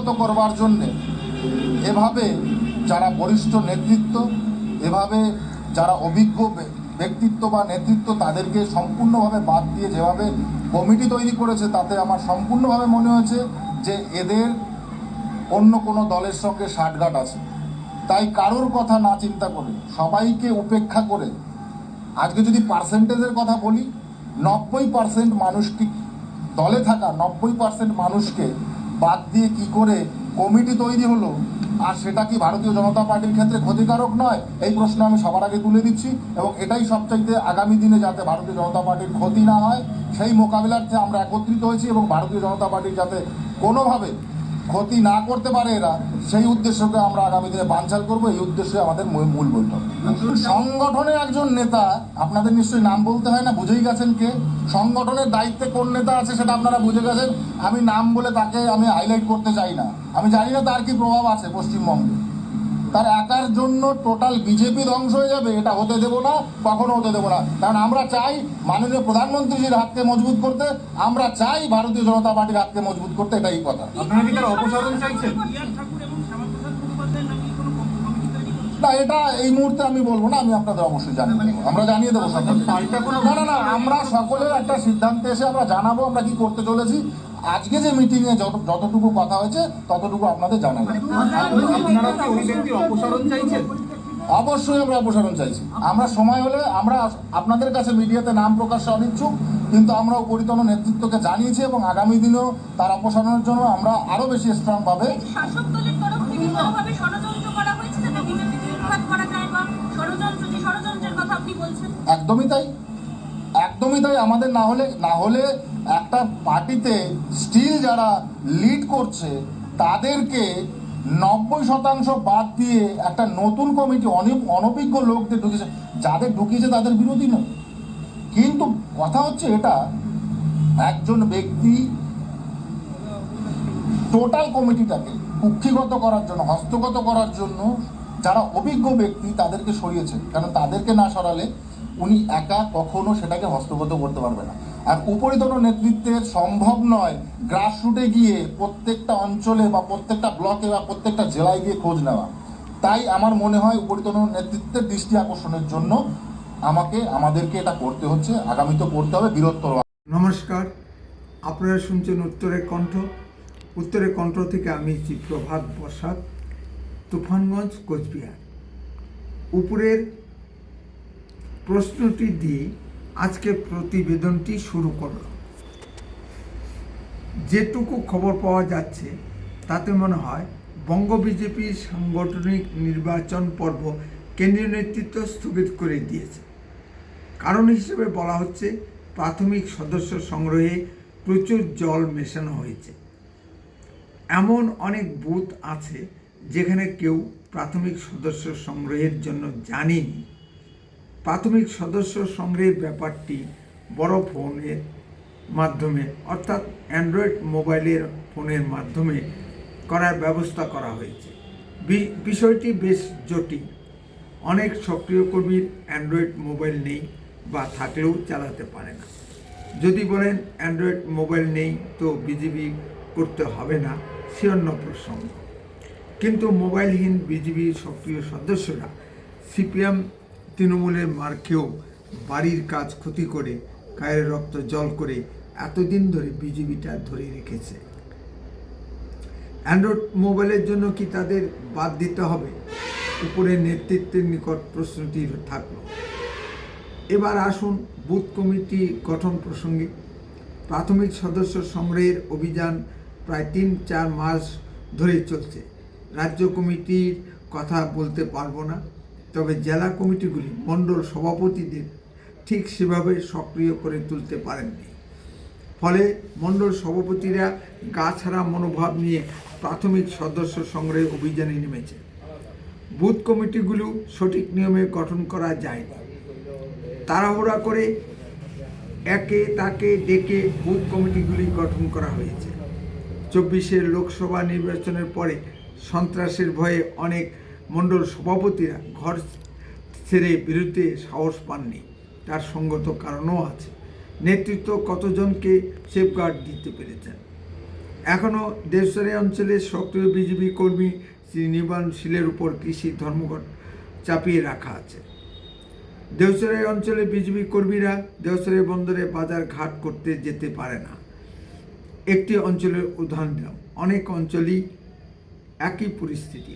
কুক্ষিগত করবার জন্যে এভাবে যারা বরিষ্ঠ নেতৃত্ব, এভাবে যারা অভিজ্ঞ ব্যক্তিত্ব বা নেতৃত্ব, তাদেরকে সম্পূর্ণভাবে বাদ দিয়ে যেভাবে কমিটি তৈরি করেছে, তাতে আমার সম্পূর্ণভাবে মনে হয়েছে যে এদের অন্য কোনো দলের সঙ্গে সাঠগাঁট আছে। তাই কারোর কথা না চিন্তা করে, সবাইকে উপেক্ষা করে, আজকে যদি পার্সেন্টেজের কথা বলি, 90% মানুষকে, দলে থাকা 90% মানুষকে বাদ দিয়ে কি করে কমিটি তৈরি হলো, আর সেটা কি ভারতীয় জনতা পার্টির ক্ষেত্রে ক্ষতিকারক নয়? এই প্রশ্ন আমি সবার আগে তুলে দিচ্ছি, এবং এটাই সবচাইতে আগামী দিনে যাতে ভারতীয় জনতা পার্টির ক্ষতি না হয় সেই মোকাবিলার্থে আমরা একত্রিত হয়েছি, এবং ভারতীয় জনতা পার্টির যাতে কোনোভাবে ক্ষতি না করতে পারে এরা, সেই উদ্দেশ্যকে আমরা আগামী দিনে বানচাল করবো। এই উদ্দেশ্যে আমাদের মূল বৈঠক। সংগঠনের একজন নেতা, আপনাদের নিশ্চয়ই নাম বলতে হয় না, বুঝেই গেছেন কে। সংগঠনের দায়িত্বে কোন নেতা আছে সেটা আপনারা বুঝে গেছেন। আমি নাম বলে তাকে আমি হাইলাইট করতে চাই না। আমি জানি না তার কি প্রভাব আছে পশ্চিমবঙ্গে। তার একার জন্য টোটাল বিজেপি ধ্বংস হয়ে যাবে, এটা হতে দেবো না, কখনো হতে দেবো না। কারণ আমরা চাই মাননীয় প্রধানমন্ত্রীজির হাতকে মজবুত করতে, আমরা চাই ভারতীয় জনতা পার্টির হাতকে মজবুত করতে, এটাই কথা। আপনারা কি তার অপসারণ চাইছেন? না, এটা এই মুহূর্তে আমি বলবো না, আমি আপনাদের অবশ্যই জানিয়ে দেবো, আমরা জানিয়ে দেবো সকলে। না, আমরা সকলের একটা সিদ্ধান্তে এসে আমরা জানাবো আমরা কি করতে চলেছি। আজকে যে মিটিংয়ে যতটুকু কথা হয়েছে ততটুকু আপনাদের জানাবো। আপনারা কি ওই ব্যক্তির অপসারণ চাইছেন? অবশ্যই আমরা অপসারণ চাইছি। আমরা সময় হলে আমরা আপনাদের কাছে মিডিয়াতে নাম প্রকাশে অনিচ্ছুক, কিন্তু আমরা উপরিতন নেতৃত্বকে জানিয়েছি, এবং আগামী দিনেও তার অপসারণের জন্য আমরা আরো বেশি স্ট্রং ভাবে। শাসক দলের তরফ থেকে কোনোভাবে ষড়যন্ত্র করা হয়েছে যাতে বিজেপিকে উৎখাত করা যায়, বা ষড়যন্ত্রের কথা আপনি বলছেন? একদমই তাই, একদমই তাই। আমাদের না হলে একটা পার্টিতে স্টিল যারা লিড করছে তাদেরকে 90% বাদ দিয়ে একটা নতুন কমিটি অনভিজ্ঞ লোকদের ঢুকিয়েছে, যাদের ঢুকিয়েছে তাদের বিরোধী নয়। কিন্তু কথা হচ্ছে এটা, একজন ব্যক্তি টোটাল কমিটিটাকে কুক্ষিগত করার জন্য, হস্তগত করার জন্য যারা অভিজ্ঞ ব্যক্তি তাদেরকে সরিয়েছে, কারণ তাদেরকে না সরালে উনি একা কখনো সেটাকে হস্তগত করতে পারবে না। আর উপরিতন নেতৃত্বের সম্ভব নয় গ্রাসরুটে গিয়ে প্রত্যেকটা অঞ্চলে বা প্রত্যেকটা ব্লকে বা প্রত্যেকটা জেলায় গিয়ে খোঁজ নেওয়া। তাই আমার মনে হয় উপরিতন নেতৃত্বের দৃষ্টি আকর্ষণের জন্য আমাদেরকে এটা করতে হচ্ছে, আগামীতে করতে হবে বৃহত্তর। নমস্কার, আপনারা শুনছেন উত্তরের কণ্ঠ। উত্তরের কণ্ঠ থেকে আমি প্রভাত বসাক, তুফানগঞ্জ, কোচবিহার। উপরের প্রশ্নটি দিয়ে আজকে প্রতিবেদনটি শুরু করলাম। যেটুকু খবর পাওয়া যাচ্ছে তাতে মনে হয় বঙ্গ বিজেপির সাংগঠনিক নির্বাচন পর্ব কেন্দ্রীয় নেতৃত্ব স্থগিত করে দিয়েছে। কারণ হিসেবে বলা হচ্ছে প্রাথমিক সদস্য সংগ্রহে প্রচুর জল মেশানো হয়েছে। এমন অনেক বুথ আছে যেখানে কেউ প্রাথমিক সদস্য সংগ্রহের জন্য জানেনি। প্রাথমিক সদস্য সংগ্রহের ব্যাপারটি বড় ফোনের মাধ্যমে, অর্থাৎ অ্যান্ড্রয়েড মোবাইলের ফোনের মাধ্যমে করার ব্যবস্থা করা হয়েছে। বিষয়টি বেশ জটিল। অনেক সক্রিয় কর্মীর অ্যান্ড্রয়েড মোবাইল নেই বা থাকলেও চালাতে পারে না। যদি বলেন অ্যান্ড্রয়েড মোবাইল নেই তো বিজেপি করতে হবে না, সে অন্য প্রসঙ্গ। কিন্তু মোবাইলহীন বিজেপির সক্রিয় সদস্যরা সিপিএম তৃণমূলের মার খেয়েও বাড়ির কাজ ক্ষতি করে, গায়ের রক্ত জল করে এতদিন ধরে বিজেপিটা ধরে রেখেছে। অ্যান্ড্রয়েড মোবাইলের জন্য কি তাদের বাদ দিতে হবে? উপরের নেতৃত্বের নিকট প্রশ্নটি থাকলো। এবার আসুন বুথ কমিটি গঠন প্রসঙ্গে। প্রাথমিক সদস্য সংগ্রহের অভিযান প্রায় 3-4 মাস ধরে চলছে। রাজ্য কমিটির কথা বলতে পারবো না, তবে জেলা কমিটিগুলি মণ্ডল সভাপতিদের ঠিক সেভাবে সক্রিয় করে তুলতে পারেননি। ফলে মণ্ডল সভাপতিরা গা ছাড়া মনোভাব নিয়ে প্রাথমিক সদস্য সংগ্রহে অভিযানে নেমেছে। বুথ কমিটিগুলো সঠিক নিয়মে গঠন করা যায়নি। তাড়াহুড়া করে একে তাকে ডেকে বুথ কমিটিগুলি গঠন করা হয়েছে। 24-এর লোকসভা নির্বাচনের পরে সন্ত্রাসের ভয়ে অনেক মণ্ডল সভাপতিরা ঘর ছেড়ে বিরুদ্ধে সাহস পাননি। তার সঙ্গত কারণও আছে। নেতৃত্ব কতজনকে সেফগার্ড দিতে পেরেছেন। এখনও দেশারি অঞ্চলে সক্রিয় বিজেপি কর্মী শ্রী নির্বাণশীলের উপর কৃষি ধর্মঘট চাপিয়ে রাখা আছে। দেওসরাই অঞ্চলে বিজেপি কর্মীরা দেওসরাই বন্দরে বাজার ঘাট করতে যেতে পারে না। একটি অঞ্চলের উদাহরণ দিলাম, অনেক অঞ্চলই একই পরিস্থিতি।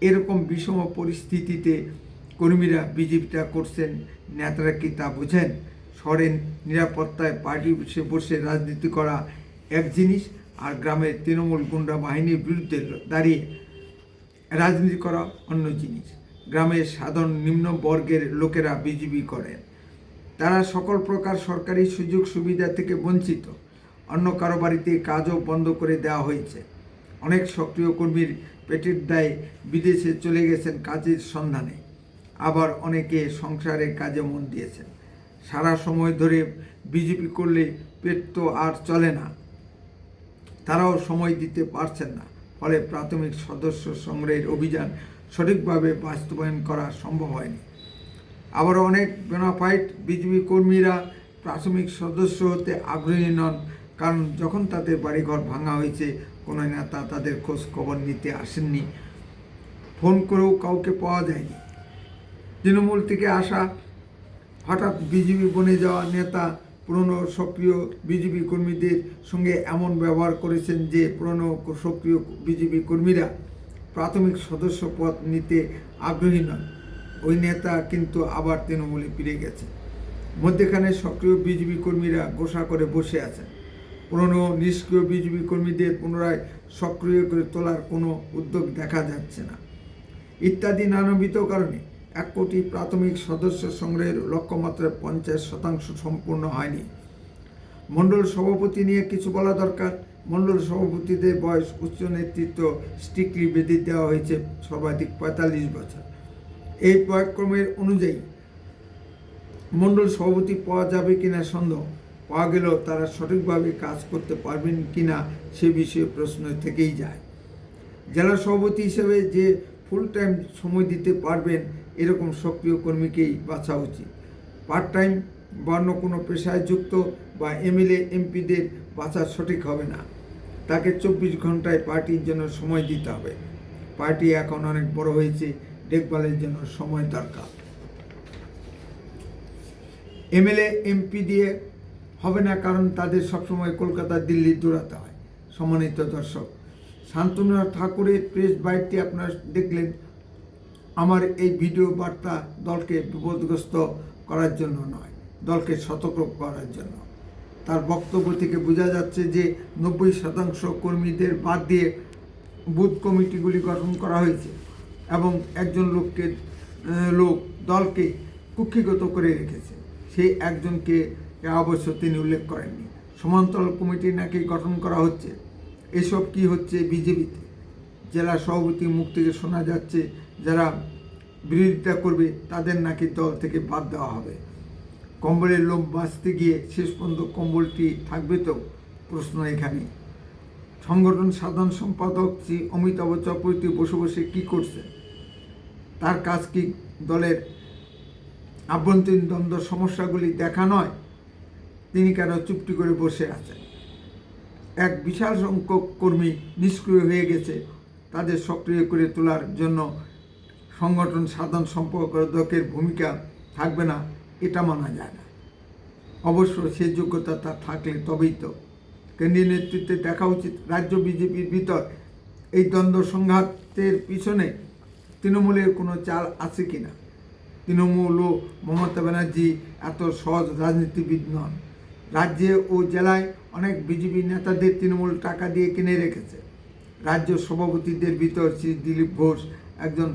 এরকম বিষম পরিস্থিতিতে কর্মীরা বিজেপিটা করছেন, নেতারা কি তা বোঝেন? শহরের নিরাপত্তায় পার্টি বসে রাজনীতি করা এক জিনিস, আর গ্রামের তৃণমূল গুন্ডা বাহিনীর বিরুদ্ধে দাঁড়িয়ে রাজনীতি করা অন্য জিনিস। গ্রামের সাধারণ নিম্ন বর্গের লোকেরা বিজেপি করেন, তারা সকল প্রকার সরকারি সুযোগ সুবিধা থেকে বঞ্চিত। অন্য কারো বাড়িতে কাজও বন্ধ করে দেওয়া হয়েছে। অনেক সক্রিয় কর্মীর পেটের দায়ে বিদেশে চলে গেছেন কাজের সন্ধানে, আবার অনেকে সংসারের কাজে মন দিয়েছেন। সারা সময় ধরে বিজেপি করলে পেট তো আর চলে না, তারাও সময় দিতে পারছেন না। ফলে প্রাথমিক সদস্য সংগ্রহের অভিযান সঠিকভাবে বাস্তবায়ন করা সম্ভব হয়নি। আবার অনেক বোনাফাইড বিজেপি কর্মীরা প্রাথমিক সদস্য হতে আগ্রহী নন, কারণ যখন তাদের বাড়িঘর ভাঙা হয়েছে কোনো নেতা তাদের খোঁজ খবর নিতে আসেননি, ফোন করেও কাউকে পাওয়া যায়নি। তৃণমূল থেকে আসা হঠাৎ বিজেপি বনে যাওয়া নেতা পুরনো সক্রিয় বিজেপি কর্মীদের সঙ্গে এমন ব্যবহার করেছেন যে পুরনো সক্রিয় বিজেপি কর্মীরা প্রাথমিক সদস্য পদ নিতে আগ্রহী নন। ওই নেতা কিন্তু আবার তৃণমূলে ফিরে গেছে। মধ্যেখানে সক্রিয় বিজেপি কর্মীরা গোসা করে বসে আছেন। পুরনো নিষ্ক্রিয় বিজেপি কর্মীদের পুনরায় সক্রিয় করে তোলার কোনো উদ্যোগ দেখা যাচ্ছে না, ইত্যাদি নানাবিধ কারণে 1 কোটি প্রাথমিক সদস্য সংগ্রহের লক্ষ্যমাত্রায় 50% সম্পূর্ণ হয়নি। মণ্ডল সভাপতি নিয়ে কিছু বলা দরকার। মণ্ডল সভাপতিদের বয়স উচ্চ নেতৃত্ব স্ট্রিক্টলি বেঁধে দেওয়া হয়েছে সর্বাধিক 45 বছর। এই পর্যায়ক্রমের অনুযায়ী মণ্ডল সভাপতি পাওয়া যাবে কিনা সন্দেহ, পাওয়া গেলেও তারা সঠিকভাবে কাজ করতে পারবেন কিনা সে বিষয়ে প্রশ্ন থেকেই যায়। জেলা সভাপতি হিসেবে যে ফুল টাইম সময় দিতে পারবেন এরকম সক্রিয় কর্মীকেই বাছা উচিত। পার্ট টাইম বা অন্য কোনো পেশায় যুক্ত বা এমএলএ এমপিদের বাছা সঠিক হবে না। তাকে 24 ঘন্টায় পার্টির জন্য সময় দিতে হবে। পার্টি এখন অনেক বড় হয়েছে, দেখভালের জন্য সময় দরকার। এমএলএ এমপি দিয়ে হবে না, কারণ তাদের সবসময় কলকাতা দিল্লি দৌড়াতে হয়। সম্মানিত দর্শক, শান্তনু ঠাকুরের প্রেস বাইটটি আপনারা দেখলেন। আমার এই ভিডিও বার্তা দলকে বিপদগ্রস্ত করার জন্য নয়, দলকে সতর্ক করার জন্য। তার বক্তব্য থেকে বোঝা যাচ্ছে যে 90% কর্মীদের বাদ দিয়ে বুথ কমিটিগুলি গঠন করা হয়েছে এবং একজন লোক দলকে কুক্ষিগত করে রেখেছে। সেই একজনকে অবশ্য তিনি উল্লেখ করেননি। সমান্তরাল কমিটি নাকি গঠন করা হচ্ছে। এসব কি হচ্ছে বিজেপিতে? জেলা সভাপতি মুখ থেকে শোনা যাচ্ছে যারা বিরোধিতা করবে তাদের নাকি দল থেকে বাদ দেওয়া হবে। কম্বলের লোভ বাঁচতে গিয়ে শেষ পর্যন্ত কম্বলটি থাকবে তো? প্রশ্ন এখানে। সংগঠন সাধারণ সম্পাদক শ্রী অমিতাভ চক্রবর্তী বসে বসে কী করছে? তার কাজ কি দলের আভ্যন্তরীণ দ্বন্দ্ব সমস্যাগুলি দেখা নয়? তিনি কেন চুপটি করে বসে আছেন? এক বিশাল সংখ্যক কর্মী নিষ্ক্রিয় হয়ে গেছে, তাদের সক্রিয় করে তোলার জন্য সংগঠন সাধারণ সম্পাদকের ভূমিকা থাকবে না, এটা মানা যায় না। অবশ্য সে যোগ্যতা তার থাকলে তবেই তো কেন্দ্রীয় নেতৃত্বে দেখা উচিত রাজ্য বিজেপির ভিতর এই দ্বন্দ্ব সংঘাতের পিছনে তৃণমূলের কোনো চাল আছে কিনা। তৃণমূল ও মমতা ব্যানার্জি এত সহজ রাজনীতিবিদ নন। রাজ্যে ও জেলায় অনেক বিজেপি নেতাদের তৃণমূল টাকা দিয়ে কিনে রেখেছে। রাজ্য সভাপতিদের ভিতর শ্রী দিলীপ ঘোষ একজন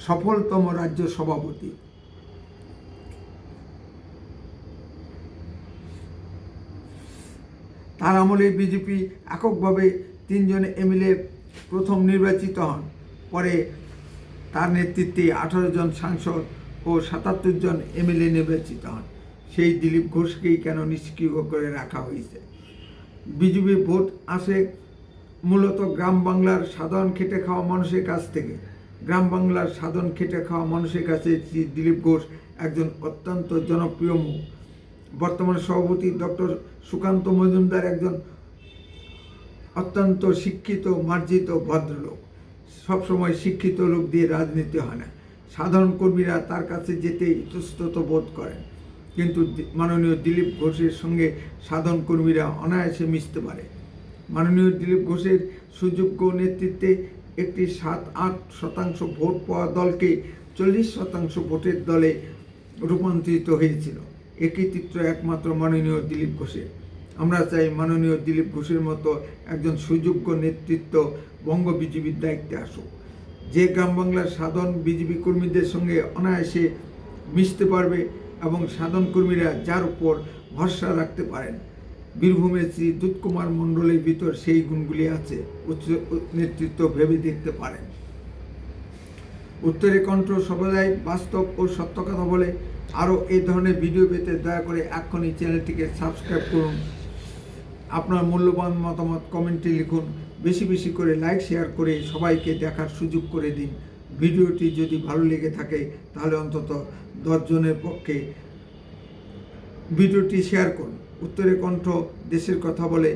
সফলতম রাজ্য সভাপতি। তার আমলে বিজেপি এককভাবে 3 জন এমএলএ প্রথম নির্বাচিত হন। পরে তার নেতৃত্বে 18 জন সাংসদ ও 77 জন এমএলএ নির্বাচিত হন। সেই দিলীপ ঘোষকেই কেন নিষ্ক্রিয় করে রাখা হয়েছে? বিজেপি ভোট আসে মূলত গ্রাম বাংলার সাধারণ খেটে খাওয়া মানুষের কাছ থেকে। গ্রাম বাংলার সাধারণ খেটে খাওয়া মানুষের কাছে দিলীপ ঘোষ একজন অত্যন্ত জনপ্রিয় মুখ। বর্তমান সভাপতি ডক্টর সুকান্ত মজুমদার একজন অত্যন্ত শিক্ষিত মার্জিত ভদ্রলোক। সবসময় শিক্ষিত লোক দিয়ে রাজনীতি হয় না। সাধারণ কর্মীরা তার কাছে যেতে ইতস্তত বোধ করেন, কিন্তু মাননীয় দিলীপ ঘোষের সঙ্গে সাধারণ কর্মীরা অনায়াসে মিশতে পারে। মাননীয় দিলীপ ঘোষের সুযোগ্য নেতৃত্বে একটি 7-8% ভোট পাওয়া দলকে 40% ভোটের দলে রূপান্তরিত হয়েছিল। এ কৃতিত্ব একমাত্র মাননীয় দিলীপ ঘোষের। আমরা চাই মাননীয় দিলীপ ঘোষের মতো একজন সুযোগ্য নেতৃত্ব বঙ্গ বিজেপির দায়িত্বে আসুক, যে গ্রাম বাংলার সাধারণ বিজেপি কর্মীদের সঙ্গে অনায়াসে মিশতে পারবে এবং সাধারণ কর্মীরা যার উপর ভরসা রাখতে পারেন। বীরভূমের শ্রী দুধকুমার মণ্ডলের ভিতর সেই গুণগুলি আছে। উচ্চ নেতৃত্ব ভেবে দেখতে পারেন। উত্তরে কণ্ঠ সর্বদাই বাস্তব ও সত্য কথা বলে। আরও এই ধরনের ভিডিও পেতে দয়া করে এক্ষুনি চ্যানেলটিকে সাবস্ক্রাইব করুন। আপনার মূল্যবান মতামত কমেন্টে লিখুন। বেশি বেশি করে লাইক শেয়ার করে সবাইকে দেখার সুযোগ করে দিন। ভিডিওটি যদি ভালো লেগে থাকে তাহলে অন্তত 10 জনের পক্ষে ভিডিওটি শেয়ার করুন। উত্তরে কণ্ঠ দেশের কথা বলে।